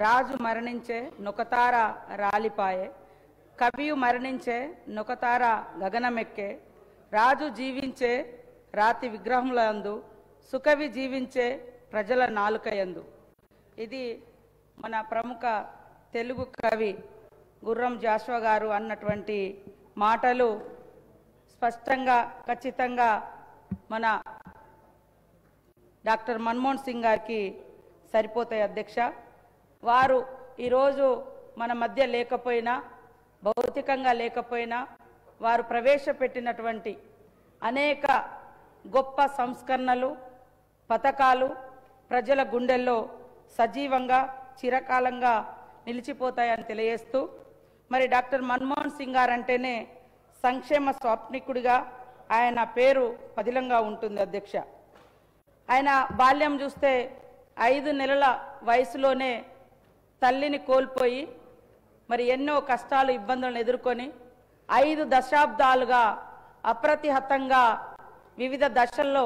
రాజు మరణించే నొకతార రాలిపాయే, కవియు మరణించే నొకతార గగనమెక్కే, రాజు జీవించే రాతి విగ్రహములందు, సుకవి జీవించే ప్రజల నాలుకయందు. ఇది మన ప్రముఖ తెలుగు కవి గుర్రం జాషువా గారు అన్నటువంటి మాటలు స్పష్టంగా ఖచ్చితంగా మన డాక్టర్ మన్మోహన్ సింగ్ గారికి సరిపోతాయి అధ్యక్ష. వారు ఈరోజు మన మధ్య లేకపోయినా, భౌతికంగా లేకపోయినా, వారు ప్రవేశపెట్టినటువంటి అనేక గొప్ప సంస్కరణలు, పథకాలు ప్రజల గుండెల్లో సజీవంగా చిరకాలంగా నిలిచిపోతాయని తెలియజేస్తూ, మరి డాక్టర్ మన్మోహన్ సింగ్ గారు అంటేనే సంక్షేమ స్వాప్నికుడిగా ఆయన పేరు పదిలంగా ఉంటుంది అధ్యక్ష. ఆయన బాల్యం చూస్తే 5 నెలల వయసులోనే తల్లిని కోల్పోయి మరి ఎన్నో కష్టాలు ఇబ్బందులను ఎదుర్కొని 5 దశాబ్దాలుగా అప్రతిహతంగా వివిధ దశల్లో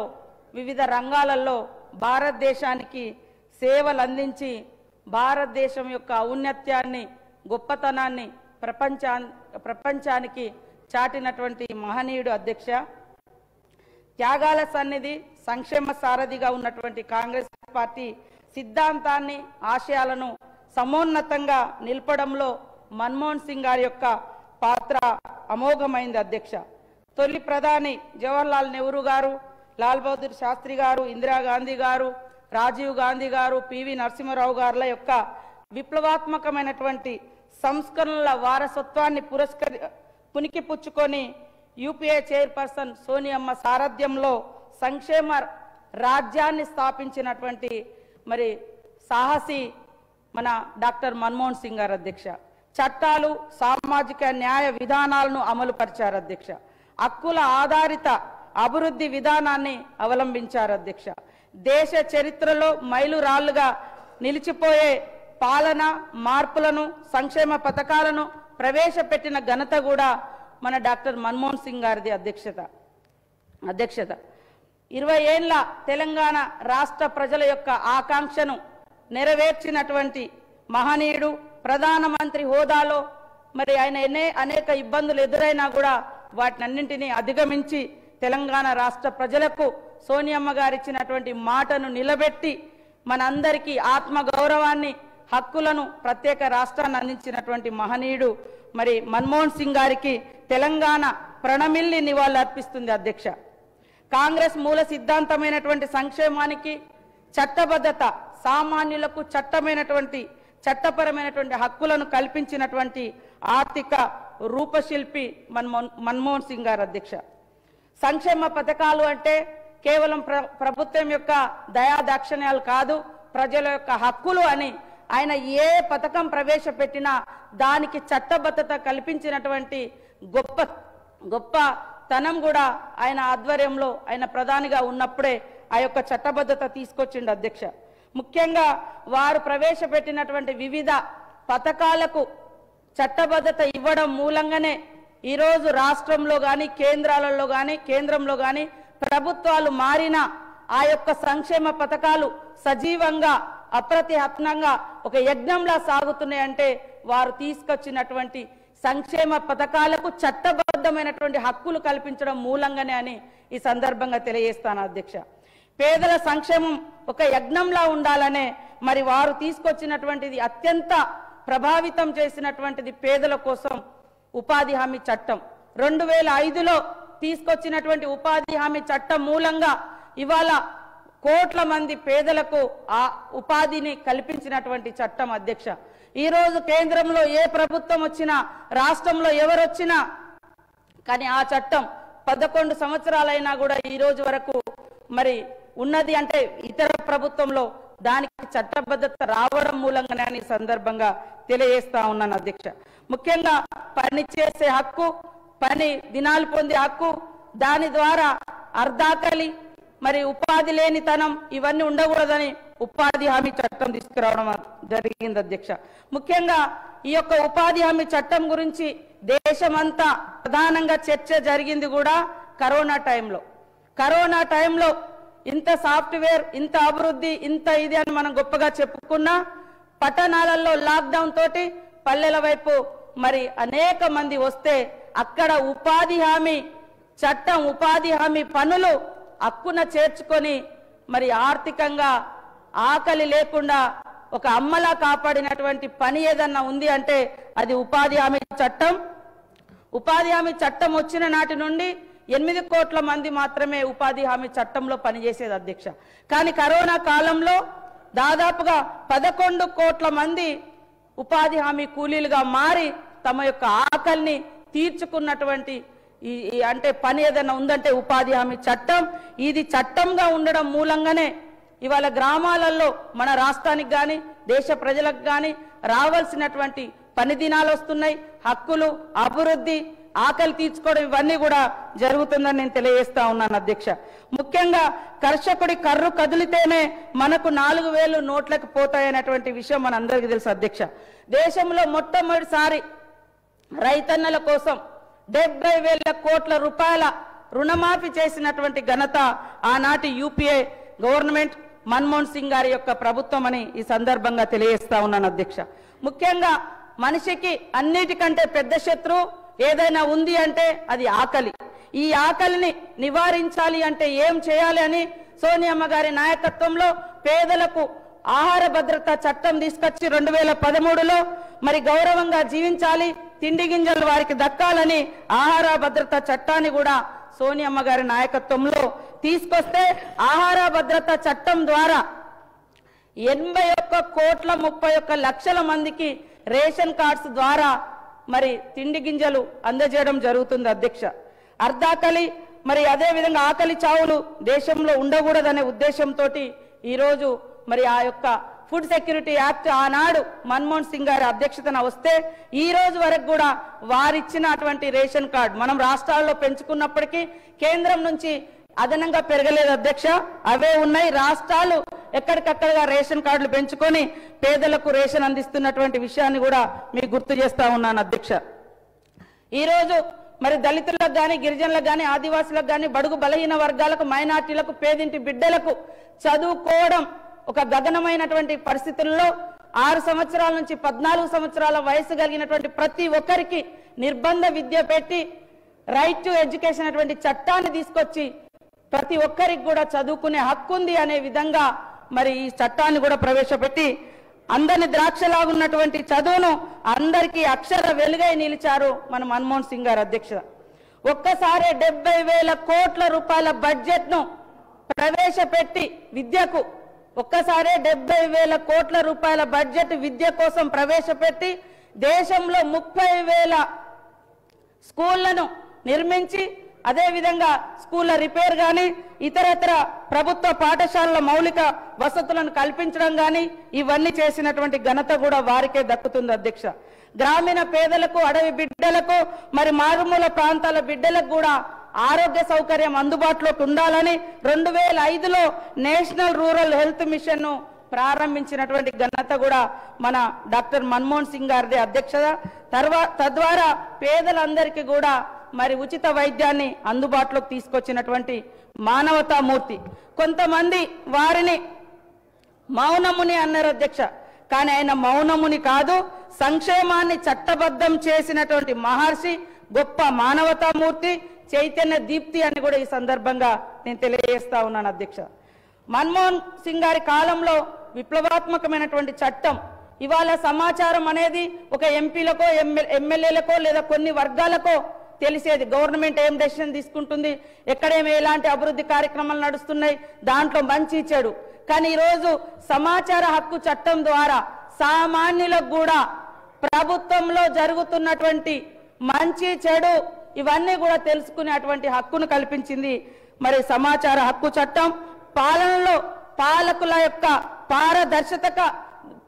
వివిధ రంగాలలో భారతదేశానికి సేవలు అందించి భారతదేశం యొక్క ఔన్నత్యాన్ని గొప్పతనాన్ని ప్రపంచానికి చాటినటువంటి మహనీయుడు అధ్యక్ష. త్యాగాల సన్నిధి, సంక్షేమ సారథిగా ఉన్నటువంటి కాంగ్రెస్ పార్టీ సిద్ధాంతాన్ని, ఆశయాలను సమోన్నతంగా నిలపడంలో మన్మోహన్ సింగ్ గారి యొక్క పాత్ర అమోఘమైంది అధ్యక్ష. తొలి ప్రధాని జవహర్లాల్ నెహ్రూ గారు, లాల్ బహదూర్ శాస్త్రి గారు, ఇందిరాగాంధీ గారు, రాజీవ్ గాంధీ గారు, పివి నరసింహారావు గారుల యొక్క విప్లవాత్మకమైనటువంటి సంస్కరణల వారసత్వాన్ని పుణికిపుచ్చుకొని యూపీఏ చైర్పర్సన్ సోనియమ్మ సారథ్యంలో సంక్షేమ రాజ్యాన్ని స్థాపించినటువంటి మరి సాహసి మన డాక్టర్ మన్మోహన్ సింగ్ గారు అధ్యక్ష. చట్టాలు, సామాజిక న్యాయ విధానాలను అమలు పరిచారు అధ్యక్ష. హక్కుల ఆధారిత అభివృద్ధి విధానాన్ని అవలంబించారు అధ్యక్ష. దేశ చరిత్రలో మైలురాళ్లుగా నిలిచిపోయే పాలన మార్పులను, సంక్షేమ పథకాలను ప్రవేశపెట్టిన ఘనత కూడా మన డాక్టర్ మన్మోహన్ సింగ్ గారిది అధ్యక్షత. 20 ఏళ్ల తెలంగాణ రాష్ట్ర ప్రజల యొక్క ఆకాంక్షను నెరవేర్చినటువంటి మహనీయుడు. ప్రధానమంత్రి హోదాలో మరి ఆయన అనేక ఇబ్బందులు ఎదురైనా కూడా వాటినన్నింటినీ అధిగమించి తెలంగాణ రాష్ట్ర ప్రజలకు సోనియమ్మ గారు ఇచ్చినటువంటి మాటను నిలబెట్టి మనందరికీ ఆత్మగౌరవాన్ని, హక్కులను, ప్రత్యేక రాష్ట్రాన్ని అందించినటువంటి మహనీయుడు మరి మన్మోహన్ సింగ్ గారికి తెలంగాణ ప్రణమిల్లి నివాళులు అర్పిస్తుంది అధ్యక్ష. కాంగ్రెస్ మూల సిద్ధాంతమైనటువంటి సంక్షేమానికి, చట్టబద్ధత, సామాన్యులకు చట్టపరమైనటువంటి హక్కులను కల్పించినటువంటి ఆర్థిక రూపశిల్పి మన్మోహన్ సింగ్ గారు అధ్యక్ష. సంక్షేమ పథకాలు అంటే కేవలం ప్రభుత్వం యొక్క దయాదాక్షిణ్యాలు కాదు, ప్రజల యొక్క హక్కులు అని ఆయన ఏ పథకం ప్రవేశపెట్టినా దానికి చట్టబద్ధత కల్పించినటువంటి గొప్పతనం కూడా ఆయన ఆధ్వర్యంలో ఆయన ప్రధానిగా ఉన్నప్పుడే ఆ యొక్క చట్టబద్ధత తీసుకొచ్చిండు అధ్యక్ష. ముఖ్యంగా వారు ప్రవేశపెట్టినటువంటి వివిధ పథకాలకు చట్టబద్ధత ఇవ్వడం మూలంగానే ఈరోజు రాష్ట్రంలో కానీ కేంద్రంలో కానీ ప్రభుత్వాలు మారినా ఆ యొక్క సంక్షేమ పథకాలు సజీవంగా అప్రతిహతంగా ఒక యజ్ఞంలా సాగుతున్నాయంటే వారు తీసుకొచ్చినటువంటి సంక్షేమ పథకాలకు చట్టబద్ధమైనటువంటి హక్కులు కల్పించడం మూలంగానే అని ఈ సందర్భంగా తెలియజేస్తాను అధ్యక్ష. పేదల సంక్షేమం ఒక యజ్ఞంలా ఉండాలనే మరి వారు తీసుకొచ్చినటువంటిది అత్యంత ప్రభావితం చేసినటువంటిది పేదల కోసం ఉపాధి హామీ చట్టం. 2005లో తీసుకొచ్చినటువంటి ఉపాధి హామీ చట్టం మూలంగా ఇవాళ కోట్ల మంది పేదలకు ఆ ఉపాధిని కల్పించినటువంటి చట్టం అధ్యక్ష. ఈరోజు కేంద్రంలో ఏ ప్రభుత్వం వచ్చినా, రాష్ట్రంలో ఎవరొచ్చినా కానీ ఆ చట్టం 11 సంవత్సరాలైనా కూడా ఈ రోజు వరకు మరి ఉన్నది అంటే ఇతర ప్రభుత్వంలో దానికి చట్టబద్ధత రావడం మూలంగానే అని సందర్భంగా తెలియజేస్తా ఉన్నాను అధ్యక్ష. ముఖ్యంగా పని చేసే హక్కు, పని దినాలు పొందే హక్కు, దాని ద్వారా అర్ధాకలి మరి ఉపాధి లేనితనం ఇవన్నీ ఉండకూడదని ఉపాధి హామీ చట్టం తీసుకురావడం జరిగింది అధ్యక్ష. ముఖ్యంగా ఈ యొక్క ఉపాధి హామీ చట్టం గురించి దేశమంతా ప్రధానంగా చర్చ జరిగింది కూడా కరోనా టైంలో ఇంత సాఫ్ట్వేర్, ఇంత అభివృద్ధి, ఇంత ఇది అని మనం గొప్పగా చెప్పుకున్నా పట్టణాలలో లాక్డౌన్ తోటి పల్లెల వైపు మరి అనేక మంది వస్తే అక్కడ ఉపాధి హామీ చట్టం ఉపాధి హామీ పనులు హక్కున చేర్చుకొని మరి ఆర్థికంగా ఆకలి లేకుండా ఒక అమ్మలా కాపాడినటువంటి పని ఏదన్నా ఉంది అంటే అది ఉపాధి హామీ చట్టం. ఉపాధి హామీ చట్టం వచ్చిన నాటి నుండి 8 కోట్ల మంది మాత్రమే ఉపాధి హామీ చట్టంలో పనిచేసేది అధ్యక్ష. కానీ కరోనా కాలంలో దాదాపుగా 11 కోట్ల మంది ఉపాధి హామీ కూలీలుగా మారి తమ యొక్క ఆకలిని తీర్చుకున్నటువంటి అంటే పని ఏదైనా ఉందంటే ఉపాధి హామీ చట్టం. ఇది చట్టంగా ఉండడం మూలంగానే ఇవాళ గ్రామాలలో మన రాష్ట్రానికి కానీ దేశ ప్రజలకు కానీ రావాల్సినటువంటి పని దినాలు వస్తున్నాయి, హక్కులు, అభివృద్ధి, ఆకలి తీర్చుకోవడం ఇవన్నీ కూడా జరుగుతుందని నేను తెలియజేస్తా ఉన్నాను అధ్యక్ష. ముఖ్యంగా కర్షకుడి కర్రు కదిలితేనే మనకు 4,000 నోట్లకు పోతాయనేటువంటి విషయం మనందరికీ తెలుసు అధ్యక్ష. దేశంలో మొట్టమొదటిసారి రైతన్నల కోసం 70,000 కోట్ల రూపాయల రుణమాఫీ చేసినటువంటి ఘనత ఆనాటి యూపీఏ గవర్నమెంట్ మన్మోహన్ సింగ్ గారి యొక్క ప్రభుత్వం అని ఈ సందర్భంగా తెలియజేస్తా ఉన్నాను అధ్యక్ష. ముఖ్యంగా మనిషికి అన్నిటికంటే పెద్ద శత్రువు ఏదైనా ఉంది అంటే అది ఆకలి. ఈ ఆకలిని నివారించాలి అంటే ఏం చేయాలి అని సోనియమ్మ గారి నాయకత్వంలో పేదలకు ఆహార భద్రత చట్టం తీసుకొచ్చి 2013లో మరి గౌరవంగా జీవించాలి, తిండి గింజలు వారికి దక్కాలని ఆహార భద్రత చట్టాన్ని కూడా సోనియమ్మ గారి నాయకత్వంలో తీసుకొస్తే ఆహార భద్రత చట్టం ద్వారా 81,31,00,000 మందికి రేషన్ కార్డ్స్ ద్వారా మరి తిండి గింజలు అందజేయడం జరుగుతుంది అధ్యక్ష. అర్ధాకలి మరి అదే విధంగా ఆకలి చావులు దేశంలో ఉండకూడదనే ఉద్దేశంతో ఈరోజు మరి ఆ యొక్క ఫుడ్ సెక్యూరిటీ యాక్ట్ ఆనాడు మన్మోహన్ సింగ్ గారి అధ్యక్షతన వస్తే ఈ రోజు వరకు కూడా వారిచ్చినటువంటి రేషన్ కార్డు మనం రాష్ట్రాల్లో పెంచుకున్నప్పటికీ కేంద్రం నుంచి అదనంగా పెరగలేదు అధ్యక్ష. అవే ఉన్నాయి. రాష్ట్రాలు ఎక్కడికక్కడగా రేషన్ కార్డులు పెంచుకొని పేదలకు రేషన్ అందిస్తున్నటువంటి విషయాన్ని కూడా మీకు గుర్తు చేస్తా ఉన్నాను అధ్యక్ష. ఈరోజు మరి దళితులకు కానీ గిరిజనులకు కానీ ఆదివాసులకు కానీ బడుగు బలహీన వర్గాలకు మైనార్టీలకు పేదింటి బిడ్డలకు చదువుకోవడం ఒక గగనమైనటువంటి పరిస్థితుల్లో 6 సంవత్సరాల నుంచి 14 సంవత్సరాల వయసు కలిగినటువంటి ప్రతి ఒక్కరికి నిర్బంధ విద్య పెట్టి రైట్ టు ఎడ్యుకేషన్ అనేటువంటి చట్టాన్ని తీసుకొచ్చి ప్రతి ఒక్కరికి కూడా చదువుకునే హక్కు ఉంది అనే విధంగా మరి ఈ చట్టాన్ని కూడా ప్రవేశపెట్టి అందరిని ద్రాక్షలాగున్నటువంటి చదువును అందరికీ అక్షర వెలుగై నిలిచారు మన మన్మోహన్ సింగ్ గారు అధ్యక్ష. ఒక్కసారి 70,000 కోట్ల రూపాయల బడ్జెట్ ను ప్రవేశపెట్టి విద్యకు ఒక్కసారి 70,000 కోట్ల రూపాయల బడ్జెట్ విద్య కోసం ప్రవేశపెట్టి దేశంలో 30,000 స్కూళ్లను నిర్మించి అదే విధంగా స్కూళ్ల రిపేర్ గాని ఇతరత్ర ప్రభుత్వ పాఠశాలల మౌలిక వసతులను కల్పించడం గాని ఇవన్నీ చేసినటువంటి ఘనత కూడా వారికే దక్కుతుంది అధ్యక్ష. గ్రామీణ పేదలకు అడవి బిడ్డలకు మరి మారుమూల ప్రాంతాల బిడ్డలకు కూడా ఆరోగ్య సౌకర్యం అందుబాటులోకి ఉండాలని 2005లో నేషనల్ రూరల్ హెల్త్ మిషన్ ను ప్రారంభించినటువంటి ఘనత కూడా మన డాక్టర్ మన్మోహన్ సింగ్ గారిదే అధ్యక్షత. తద్వారా పేదలందరికీ కూడా మరి ఉచిత వైద్యాన్ని అందుబాటులోకి తీసుకొచ్చినటువంటి మానవతామూర్తి. కొంతమంది వారిని మౌనముని అన్నారు అధ్యక్ష. కానీ ఆయన మౌనముని కాదు, సంక్షేమాన్ని చట్టబద్ధం చేసినటువంటి మహర్షి, గొప్ప మానవతామూర్తి, చైతన్య దీప్తి అని కూడా ఈ సందర్భంగా నేను తెలియజేస్తా ఉన్నాను అధ్యక్ష. మన్మోహన్ సింగ్ గారి కాలంలో విప్లవాత్మకమైనటువంటి చట్టం. ఇవాళ సమాచారం అనేది ఒక ఎంపీలకో ఎమ్మెల్యేలకో లేదా కొన్ని వర్గాలకో తెలిసేది. గవర్నమెంట్ ఏం డెసిషన్ తీసుకుంటుంది, ఎక్కడేమి ఎలాంటి అభివృద్ధి కార్యక్రమాలు నడుస్తున్నాయి, దాంట్లో మంచి చెడు. కానీ ఈరోజు సమాచార హక్కు చట్టం ద్వారా సామాన్యులకు కూడా ప్రభుత్వంలో జరుగుతున్నటువంటి మంచి చెడు ఇవన్నీ కూడా తెలుసుకునేటువంటి హక్కును కల్పించింది మరి సమాచార హక్కు చట్టం. పాలనలో పాలకుల యొక్క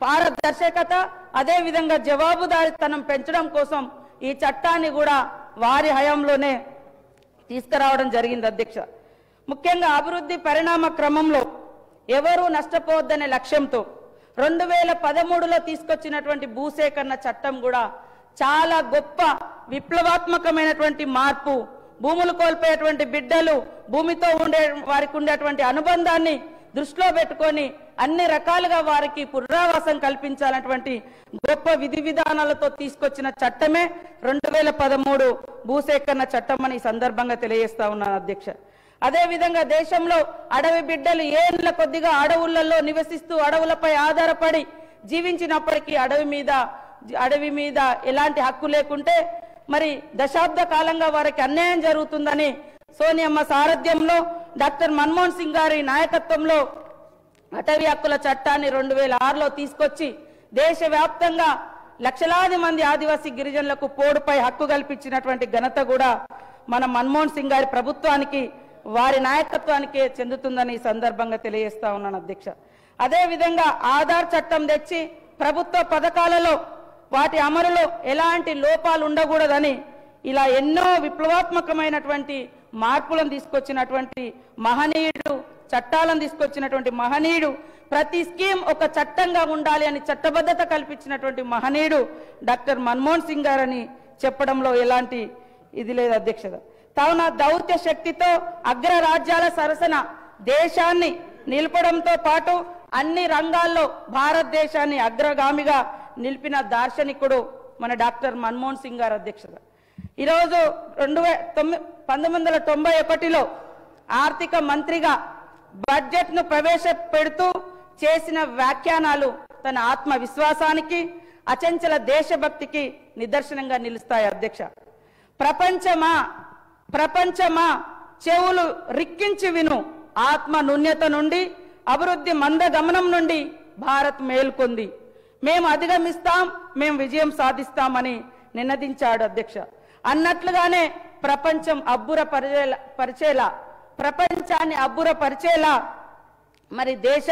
పారదర్శకత అదే విధంగా జవాబుదారీతనం పెంచడం కోసం ఈ చట్టాన్ని కూడా వారి హయాంలోనే తీసుకురావడం జరిగింది అధ్యక్ష. ముఖ్యంగా అభివృద్ధి పరిణామ క్రమంలో ఎవరూ నష్టపోవద్దనే లక్ష్యంతో 2013లో తీసుకొచ్చినటువంటి భూసేకరణ చట్టం కూడా చాలా గొప్ప విప్లవాత్మకమైనటువంటి మార్పు. భూములు కోల్పోయేటువంటి బిడ్డలు భూమితో వారికి ఉండేటువంటి అనుబంధాన్ని దృష్టిలో పెట్టుకొని అన్ని రకాలుగా వారికి పునరావాసం కల్పించాలన్నటువంటి గొప్ప విధి విధానాలతో తీసుకొచ్చిన చట్టమే 2013 భూసేకరణ చట్టం అని ఈ సందర్భంగా తెలియజేస్తా ఉన్నాను అధ్యక్ష. అదే విధంగా దేశంలో అడవి బిడ్డలు ఏళ్ల కొద్దిగా అడవులలో నివసిస్తూ అడవులపై ఆధారపడి జీవించినప్పటికీ అడవి మీద ఎలాంటి హక్కు లేకుంటే మరి దశాబ్ద కాలంగా వారికి అన్యాయం జరుగుతుందని సోనియమ్మ సారథ్యంలో డాక్టర్ మన్మోహన్ సింగ్ గారి నాయకత్వంలో అటవీ హక్కుల చట్టాన్ని 2006లో తీసుకొచ్చి దేశవ్యాప్తంగా లక్షలాది మంది ఆదివాసీ గిరిజనులకు పోడుపై హక్కు కల్పించినటువంటి ఘనత కూడా మన మన్మోహన్ సింగ్ గారి ప్రభుత్వానికి వారి నాయకత్వానికే చెందుతుందని ఈ సందర్భంగా తెలియజేస్తా ఉన్నాను అధ్యక్ష. అదే విధంగా ఆధార్ చట్టం తెచ్చి ప్రభుత్వ పథకాలలో వాటి అమలులో ఎలాంటి లోపాలు ఉండకూడదని ఇలా ఎన్నో విప్లవాత్మకమైనటువంటి మార్పులను తీసుకొచ్చినటువంటి మహనీయుడు, చట్టాలను తీసుకొచ్చినటువంటి మహనీయుడు, ప్రతి స్కీమ్ ఒక చట్టంగా ఉండాలి అని చట్టబద్ధత కల్పించినటువంటి మహనీయుడు డాక్టర్ మన్మోహన్ సింగ్ గారని చెప్పడంలో ఎలాంటి ఇది లేదు అధ్యక్షత. కావున దౌత్య శక్తితో అగ్ర రాజ్యాల సరసన దేశాన్ని నిలపడంతో పాటు అన్ని రంగాల్లో భారతదేశాన్ని అగ్రగామిగా నిలిపిన దార్శనికుడు మన డాక్టర్ మన్మోహన్ సింగ్ గారు అధ్యక్షత. ఈరోజు 1991లో ఆర్థిక మంత్రిగా బడ్జెట్ను ప్రవేశపెడుతూ చేసిన వ్యాఖ్యానాలు తన ఆత్మవిశ్వాసానికి, అచంచల దేశభక్తికి నిదర్శనంగా నిలుస్తాయి అధ్యక్ష. ప్రపంచమా చెవులు రిక్కించి విను, ఆత్మ నున్యత నుండి అభివృద్ధి మందగమనం నుండి భారత్ మేల్కొంది, మేము అధిగమిస్తాం, మేము విజయం సాధిస్తామని నినదించాడు అధ్యక్ష. అన్నట్లుగానే ప్రపంచాన్ని అబ్బురపరిచేలా మరి దేశ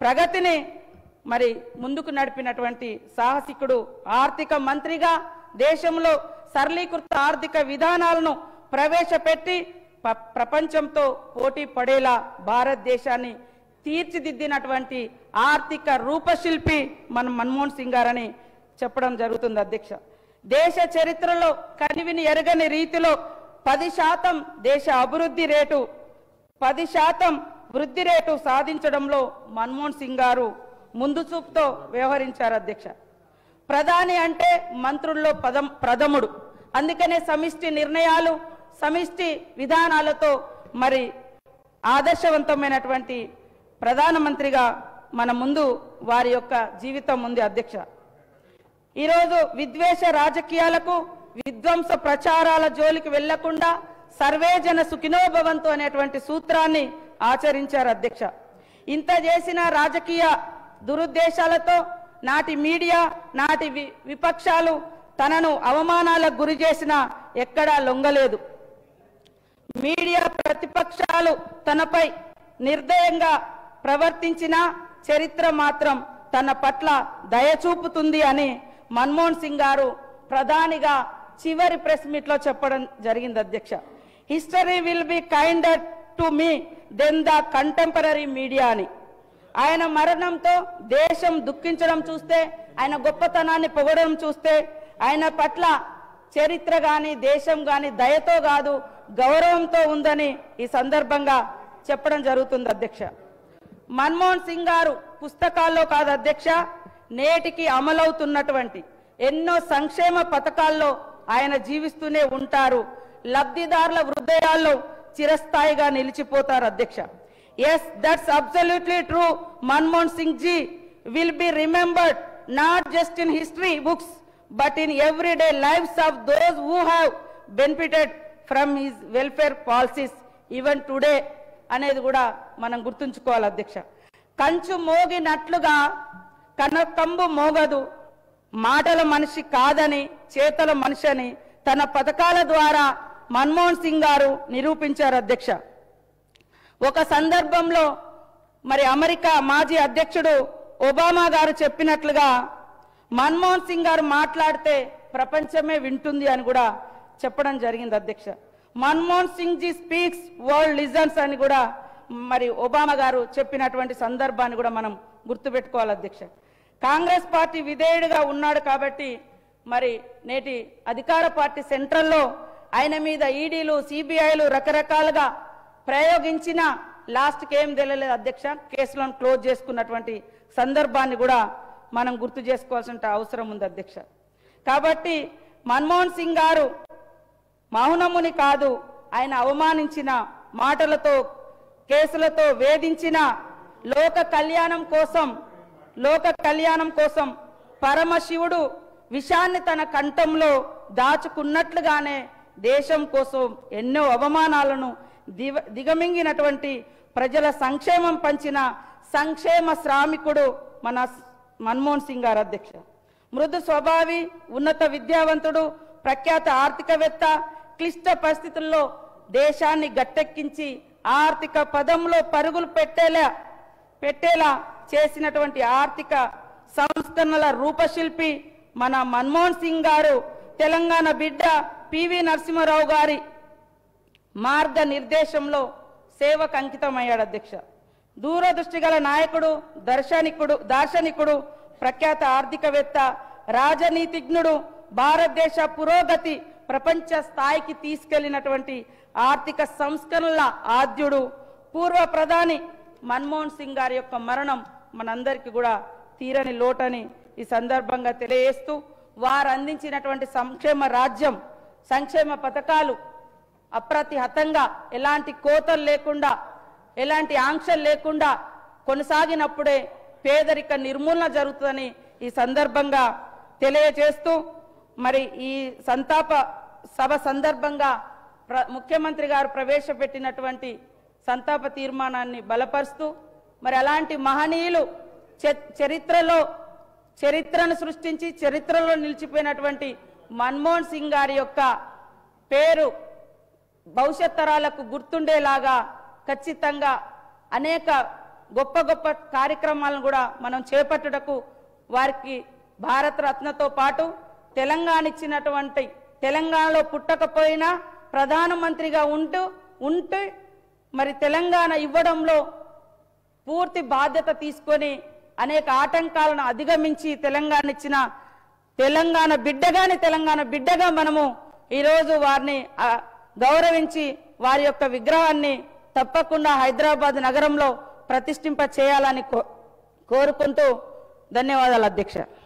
ప్రగతిని మరి ముందుకు నడిపినటువంటి సాహసికుడు, ఆర్థిక మంత్రిగా దేశంలో సరళీకృత ఆర్థిక విధానాలను ప్రవేశపెట్టి ప్రపంచంతో పోటీ పడేలా భారతదేశాన్ని తీర్చిదిద్దినటువంటి ఆర్థిక రూపశిల్పి మన మన్మోహన్ సింగ్ గారని చెప్పడం జరుగుతుంది అధ్యక్ష. దేశ చరిత్రలో కనివిని ఎరగని రీతిలో 10% దేశ అభివృద్ధి రేటు 10% వృద్ధి రేటు సాధించడంలో మన్మోహన్ సింగ్ గారు ముందు చూపుతో వ్యవహరించారు అధ్యక్ష. ప్రధాని అంటే మంత్రుల్లో ప్రథముడు, అందుకనే సమిష్టి నిర్ణయాలు, సమిష్టి విధానాలతో మరి ఆదర్శవంతమైనటువంటి ప్రధానమంత్రిగా మన ముందు వారి యొక్క జీవితం ఉంది అధ్యక్ష. ఈరోజు విద్వేష రాజకీయాలకు, విధ్వంస ప్రచారాల జోలికి వెళ్లకుండా సర్వే జన సుఖినో భవంతు అనేటువంటి సూత్రాన్ని ఆచరించారు అధ్యక్ష. ఇంత చేసిన రాజకీయ దురుద్దేశాలతో నాటి మీడియా, నాటి విపక్షాలు తనను అవమానాలకు గురి చేసినా ఎక్కడా లొంగలేదు. మీడియా ప్రతిపక్షాలు తనపై నిర్దయంగా ప్రవర్తించిన చరిత్ర మాత్రం తన పట్ల దయచూపుతుంది అని మన్మోహన్ సింగ్ గారు ప్రధానిగా చివరి ప్రెస్ మీట్ లో చెప్పడం జరిగింది అధ్యక్ష. History will be kinder to me than the contemporary media అని. ఆయన మరణంతో దేశం దుఃఖించడం చూస్తే, ఆయన గొప్పతనాన్ని పొగడడం చూస్తే, ఆయన పట్ల చరిత్ర గాని దేశం గాని దయతో కాదు గౌరవంతో ఉందని ఈ సందర్భంగా చెప్పడం జరుగుతుంది అధ్యక్ష. మన్మోహన్ సింగ్ గారు పుస్తకాల్లో కాదు అధ్యక్ష, నేటికి అమలవుతున్నటువంటి ఎన్నో సంక్షేమ పథకాల్లో ఆయన జీవిస్తూనే ఉంటారు. లబ్ధిదారుల హృదయాల్లో చిరస్థాయిగా నిలిచిపోతారు అధ్యక్ష. Yes, that's absolutely true. Manmohan Singh ji will be remembered not just in history books but in everyday lives of those who have benefited from his welfare policies even today అనేది కూడా మనం గుర్తుంచుకోవాలి అధ్యక్ష. కంచు మోగినట్లుగా కనకంబు మోగదు, మాటల మనిషి కాదని చేతల మనిషి అని తన పథకాల ద్వారా మన్మోహన్ సింగ్ గారు నిరూపించారు అధ్యక్ష. ఒక సందర్భంలో మరి అమెరికా మాజీ అధ్యక్షుడు ఒబామా గారు చెప్పినట్లుగా మన్మోహన్ సింగ్ గారు మాట్లాడితే ప్రపంచమే వింటుంది అని కూడా చెప్పడం జరిగింది అధ్యక్ష. Manmohan Singh ji speaks world listens అని కూడా మరి ఒబామా గారు చెప్పినటువంటి సందర్భాన్ని కూడా మనం గుర్తుపెట్టుకోవాలి అధ్యక్ష. కాంగ్రెస్ పార్టీ విధేయుడిగా ఉన్నాడు కాబట్టి మరి నేటి అధికార పార్టీ సెంట్రల్లో ఆయన మీద ఈడీలు, సిబిఐలు రకరకాలుగా ప్రయోగించిన లాస్ట్కి ఏం తెలియలేదు అధ్యక్ష, కేసులను క్లోజ్ చేసుకున్నటువంటి సందర్భాన్ని కూడా మనం గుర్తు చేసుకోవాల్సిన అవసరం ఉంది అధ్యక్ష. కాబట్టి మన్మోహన్ సింగ్ గారు మౌనముని కాదు, ఆయన అవమానించిన మాటలతో కేసులతో వేధించిన లోక కళ్యాణం కోసం పరమశివుడు విషాన్ని తన కంఠంలో దాచుకున్నట్లుగానే దేశం కోసం ఎన్నో అవమానాలను దిగమింగినటువంటి ప్రజల సంక్షేమం పంచిన సంక్షేమ శ్రామికుడు మన మన్మోహన్ సింగ్ గారు అధ్యక్ష. మృదు స్వభావి, ఉన్నత విద్యావంతుడు, ప్రఖ్యాత ఆర్థికవేత్త, క్లిష్ట పరిస్థితుల్లో దేశాన్ని గట్టెక్కించి ఆర్థిక పదంలో పరుగులు పెట్టేలా చేసినటువంటి ఆర్థిక సంస్కరణల రూపశిల్పి మన మన్మోహన్ సింగ్ గారు తెలంగాణ బిడ్డ పివి నరసింహారావు గారి మార్గ నిర్దేశంలో సేవకు అంకితమయ్యాడు అధ్యక్ష. దూరదృష్టి గల నాయకుడు, దార్శనికుడు, ప్రఖ్యాత ఆర్థికవేత్త, రాజనీతిజ్ఞుడు, భారతదేశ పురోగతి ప్రపంచ స్థాయికి తీసుకెళ్లినటువంటి ఆర్థిక సంస్కరణల ఆద్యుడు, పూర్వ ప్రధాని మన్మోహన్ సింగ్ గారి యొక్క మరణం మనందరికీ కూడా తీరని లోటని ఈ సందర్భంగా తెలియజేస్తూ, వారు అందించినటువంటి సంక్షేమ పథకాలు అప్రతిహతంగా ఎలాంటి కోతలు లేకుండా, ఎలాంటి ఆంక్షలు లేకుండా కొనసాగినప్పుడే పేదరిక నిర్మూలన జరుగుతుందని ఈ సందర్భంగా తెలియజేస్తూ, మరి ఈ సంతాప సభ సందర్భంగా ముఖ్యమంత్రి గారు ప్రవేశపెట్టినటువంటి సంతాప తీర్మానాన్ని బలపరుస్తూ, మరి అలాంటి మహనీయులు చరిత్రను సృష్టించి చరిత్రలో నిలిచిపోయినటువంటి మన్మోహన్ సింగ్ గారి యొక్క పేరు భవిష్యత్ తరాలకు గుర్తుండేలాగా ఖచ్చితంగా అనేక గొప్ప గొప్ప కార్యక్రమాలను కూడా మనం చేపట్టుటకు వారికి భారత రత్నతో పాటు తెలంగాణ ఇచ్చినటువంటి, తెలంగాణలో పుట్టకపోయినా ప్రధానమంత్రిగా ఉంటూ మరి తెలంగాణ ఇవ్వడంలో పూర్తి బాధ్యత తీసుకొని అనేక ఆటంకాలను అధిగమించి తెలంగాణ ఇచ్చిన తెలంగాణ బిడ్డగా మనము ఈరోజు వారిని గౌరవించి వారి యొక్క విగ్రహాన్ని తప్పకుండా హైదరాబాద్ నగరంలో ప్రతిష్ఠింప చేయాలని కోరుకుంటూ ధన్యవాదాలు అధ్యక్ష.